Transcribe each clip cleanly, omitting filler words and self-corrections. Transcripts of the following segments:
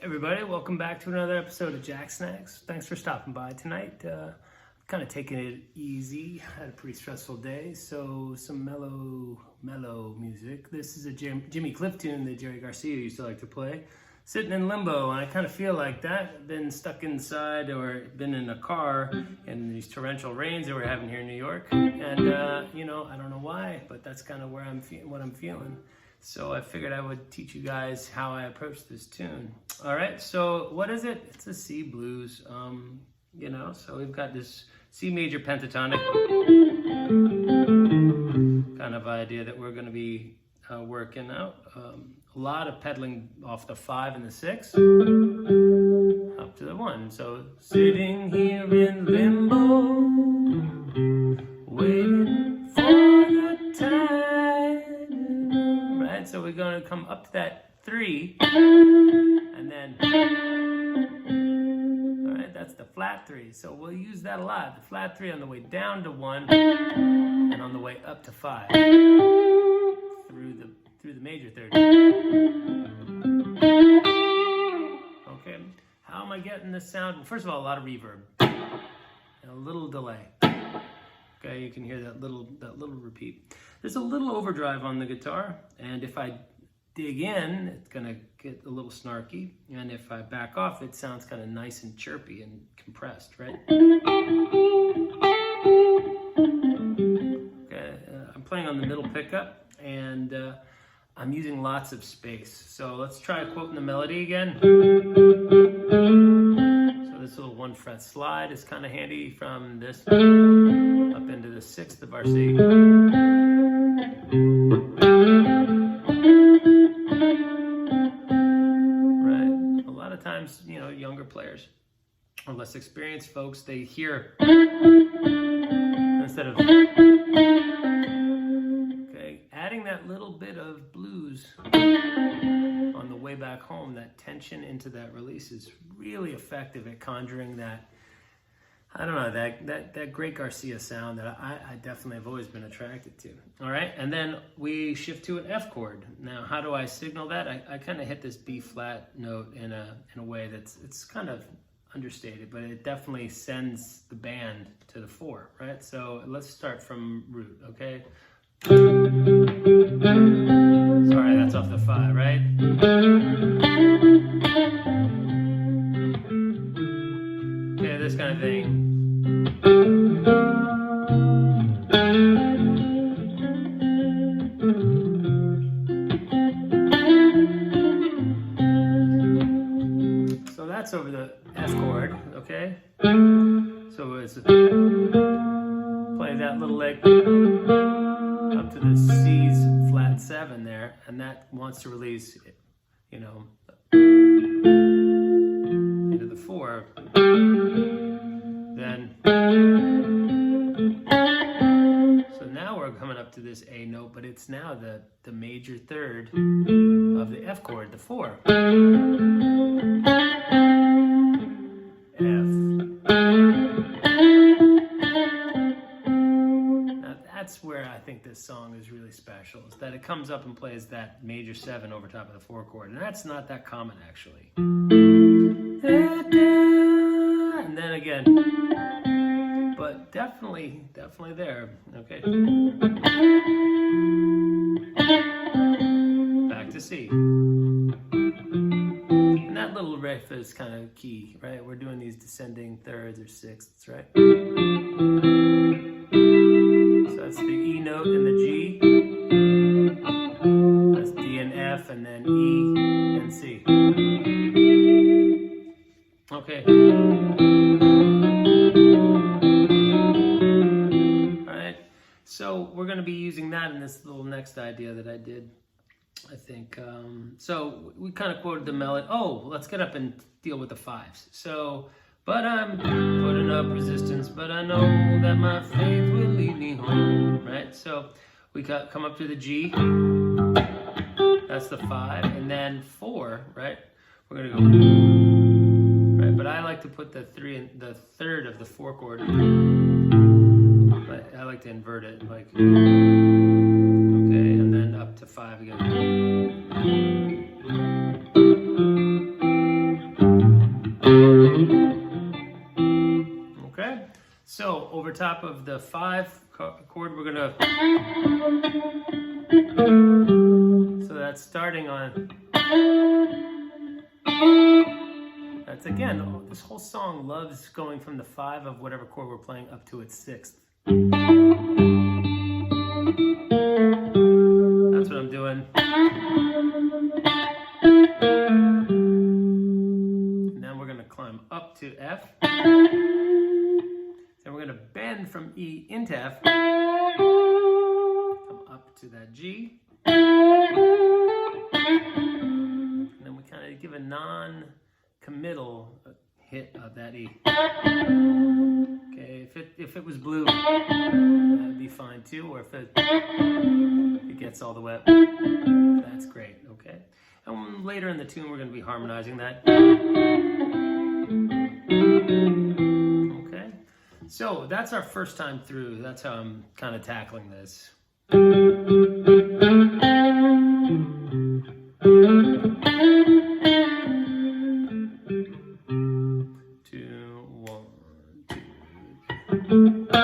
Everybody, welcome back to another episode of Jacksnax. Thanks for stopping by tonight. Kind of taking it easy. Had a pretty stressful day, so some mellow music. This is a Jimmy Cliff tune that Jerry Garcia used to like to play. Sitting in limbo, and I kind of feel like that. Been stuck inside or been in a car in these torrential rains that we're having here in New York. And, I don't know why, but that's kind of where what I'm feeling. So I figured I would teach you guys how I approach this tune. All right, so what is it? It's a C blues, so we've got this C major pentatonic kind of idea that we're gonna be working out. A lot of pedaling off the 5 and the 6, up to the 1. So sitting here in limbo, waiting for the time. Right, so we're gonna come up to that 3, and then, all right, that's the flat 3. So we'll use that a lot. The flat 3 on the way down to 1, and on the way up to 5, through the major third. Okay, how am I getting this sound? Well, first of all, a lot of reverb and a little delay. Okay, you can hear that little repeat. There's a little overdrive on the guitar, and if I dig in, it's gonna get a little snarky, and if I back off, it sounds kind of nice and chirpy and compressed, right? Okay, I'm playing on the middle pickup, and I'm using lots of space. So let's try quoting the melody again. So this little 1 fret slide is kind of handy from this up into the 6th of our C. Right. A lot of times, younger players or less experienced folks, they hear instead of adding that little bit of blues on the way back home, that tension into that release is really effective at conjuring that, I don't know, that great Garcia sound that I definitely have always been attracted to. All right, and then we shift to an F chord. Now, how do I signal that? I kind of hit this B flat note in a way it's kind of understated, but it definitely sends the band to the 4, right? So let's start from root, okay? Sorry, that's off the 5, right? Okay, this kind of thing. play that little lick up to the C's flat 7 there, and that wants to release, you know, into the 4. Then, so now we're coming up to this A note, but it's now the major third of the F chord, the 4. That's where I think this song is really special, is that it comes up and plays that major 7 over top of the 4 chord, and that's not that common actually. And then again, but definitely there, okay? Back to C. And that little riff is kind of key, right? We're doing these descending thirds or sixths, right? That's the E note and the G. That's D and F, and then E and C. Okay. Alright, so we're going to be using that in this little next idea that I did, I think. So we kind of quoted the melody. Oh, let's get up and deal with the 5s. So, but I'm putting up resistance, but I know that my faith will lead me home, right? So we come up to the G, that's the 5, and then 4, right? We're gonna go, right? But I like to put the 3 in the third of the 4 chord, but I like to invert it, like, okay, and then up to 5 again. So over top of the 5 chord, we're gonna, so that's starting on, that's again, this whole song loves going from the 5 of whatever chord we're playing up to its 6th. That's what I'm doing. And then we're gonna climb up to F. Then we're going to bend from E into F, come up to that G, and then we kind of give a non-committal hit of that E. Okay, if it was blue, that'd be fine too, or if it gets all the way up, that's great, okay? And later in the tune, we're going to be harmonizing that. So that's our first time through. That's how I'm kind of tackling this. 2, 1, 2, 3.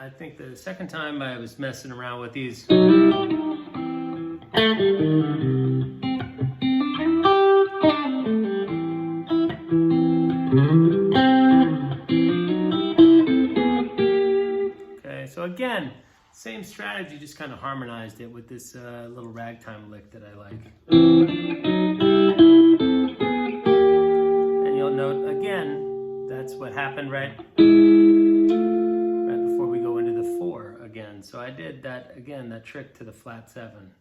I think the second time I was messing around with these. Okay, so again, same strategy, just kind of harmonized it with this little ragtime lick that I like. And you'll note again, that's what happened right before we go into the 4 again. So I did that again, that trick to the flat 7.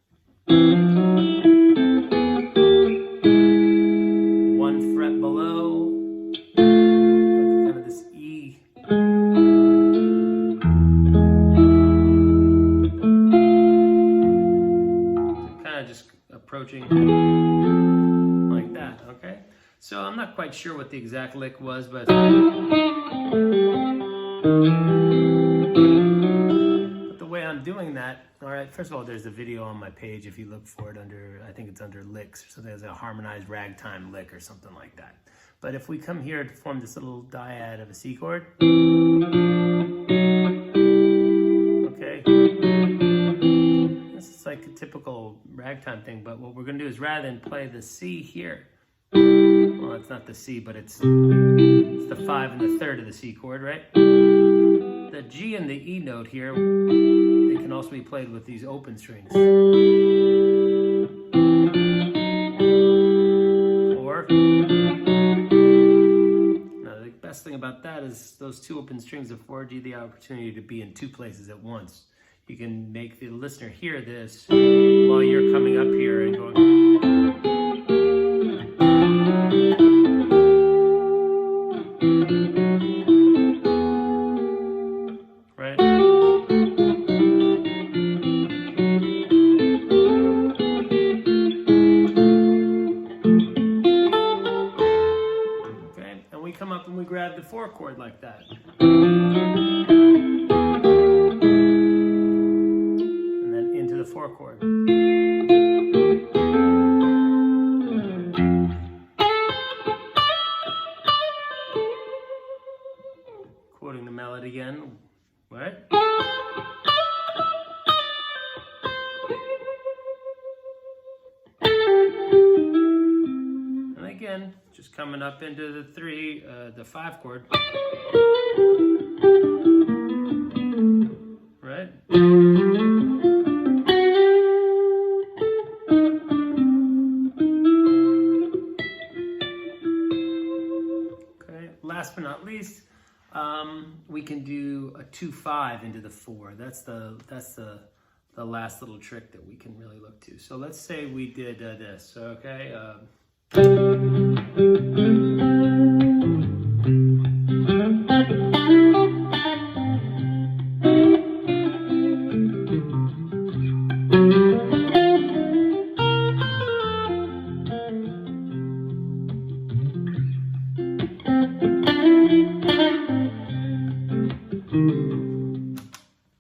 1 fret below, kind of this E. Kind of just approaching like that, okay? So I'm not quite sure what the exact lick was, but the way I'm doing that, all right, first of all, there's a video on my page if you look for it under, I think it's under licks, or something, there's a harmonized ragtime lick or something like that. But if we come here to form this little dyad of a C chord, okay, typical ragtime thing, but what we're going to do is rather than play the C here, well, it's not the C, but it's the 5 and the 3rd of the C chord, right? The G and the E note here, they can also be played with these open strings. Or, now the best thing about that is those two open strings afford you the opportunity to be in two places at once. You can make the listener hear this while you're coming up here and going. Right? Okay, and we come up and we grab the 4 chord like that. The 4 chord. Quoting the melody again, right? And again, just coming up into the the 5 chord. Right? Last but not least, we can do a 2-5 into the 4. That's the last little trick that we can really look to. So let's say we did this, okay?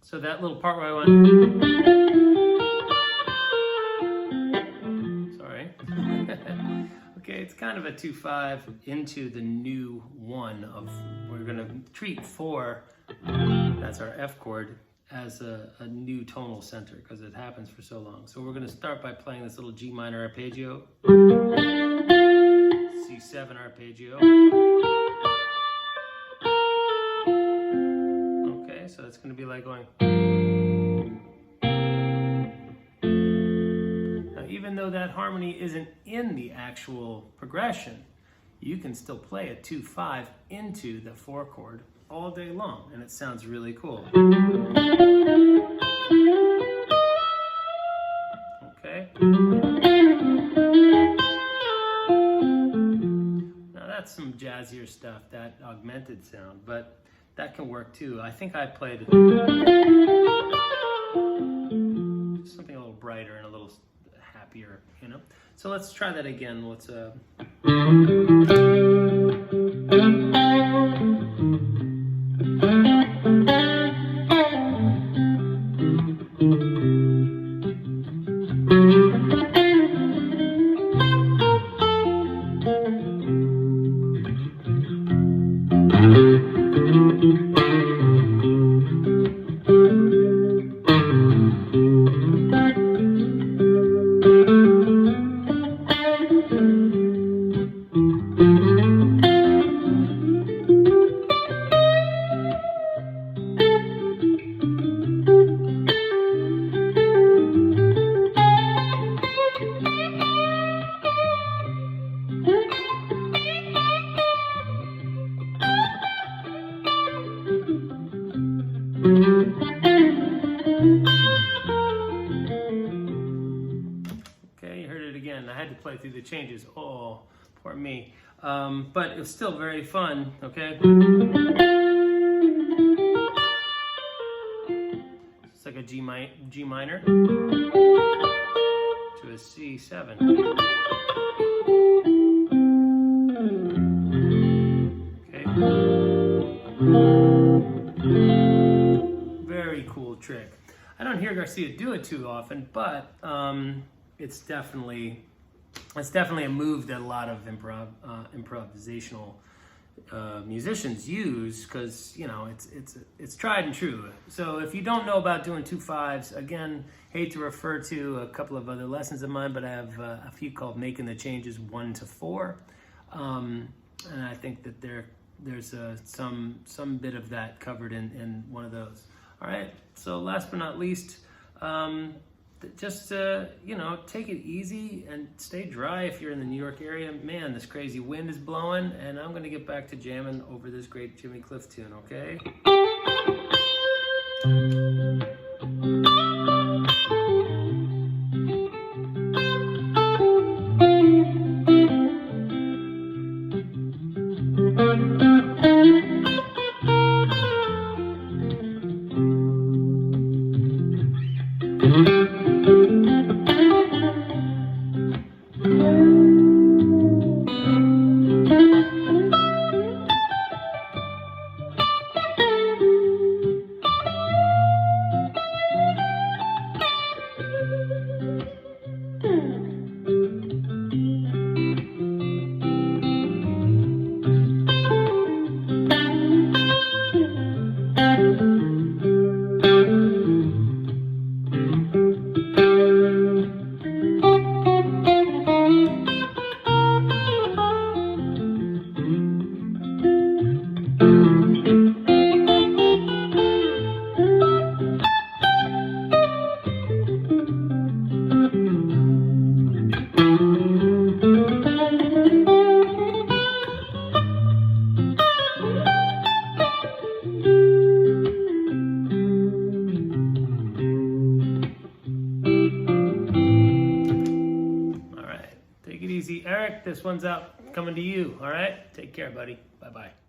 So that little part where I went, sorry. Okay, it's kind of a 2-5 into the new 1 of, we're gonna treat 4, that's our F chord, as a new tonal center because it happens for so long. So we're gonna start by playing this little G minor arpeggio, C7 arpeggio. So it's going to be like going. Now, even though that harmony isn't in the actual progression, you can still play a 2-5 into the 4 chord all day long, and it sounds really cool. Okay. Now that's some jazzier stuff, that augmented sound, but that can work too. I think I played something a little brighter and a little happier, you know? So let's try that again. Let's Okay, you heard it again. I had to play through the changes. Oh, poor me. But it was still very fun, okay? It's like a G minor to a C7. Okay. Very cool trick. I don't hear Garcia do it too often, but it's definitely a move that a lot of improvisational musicians use, because it's tried and true. So if you don't know about doing 2/5s, again, hate to refer to a couple of other lessons of mine, but I have a few called Making the Changes 1-4, and I think that there's some bit of that covered in one of those. All right. So last but not least, just take it easy and stay dry if you're in the New York area. Man, this crazy wind is blowing, and I'm gonna get back to jamming over this great Jimmy Cliff tune, okay? Take it easy. Eric, this one's out, coming to you, all right? Take care, buddy. Bye-bye.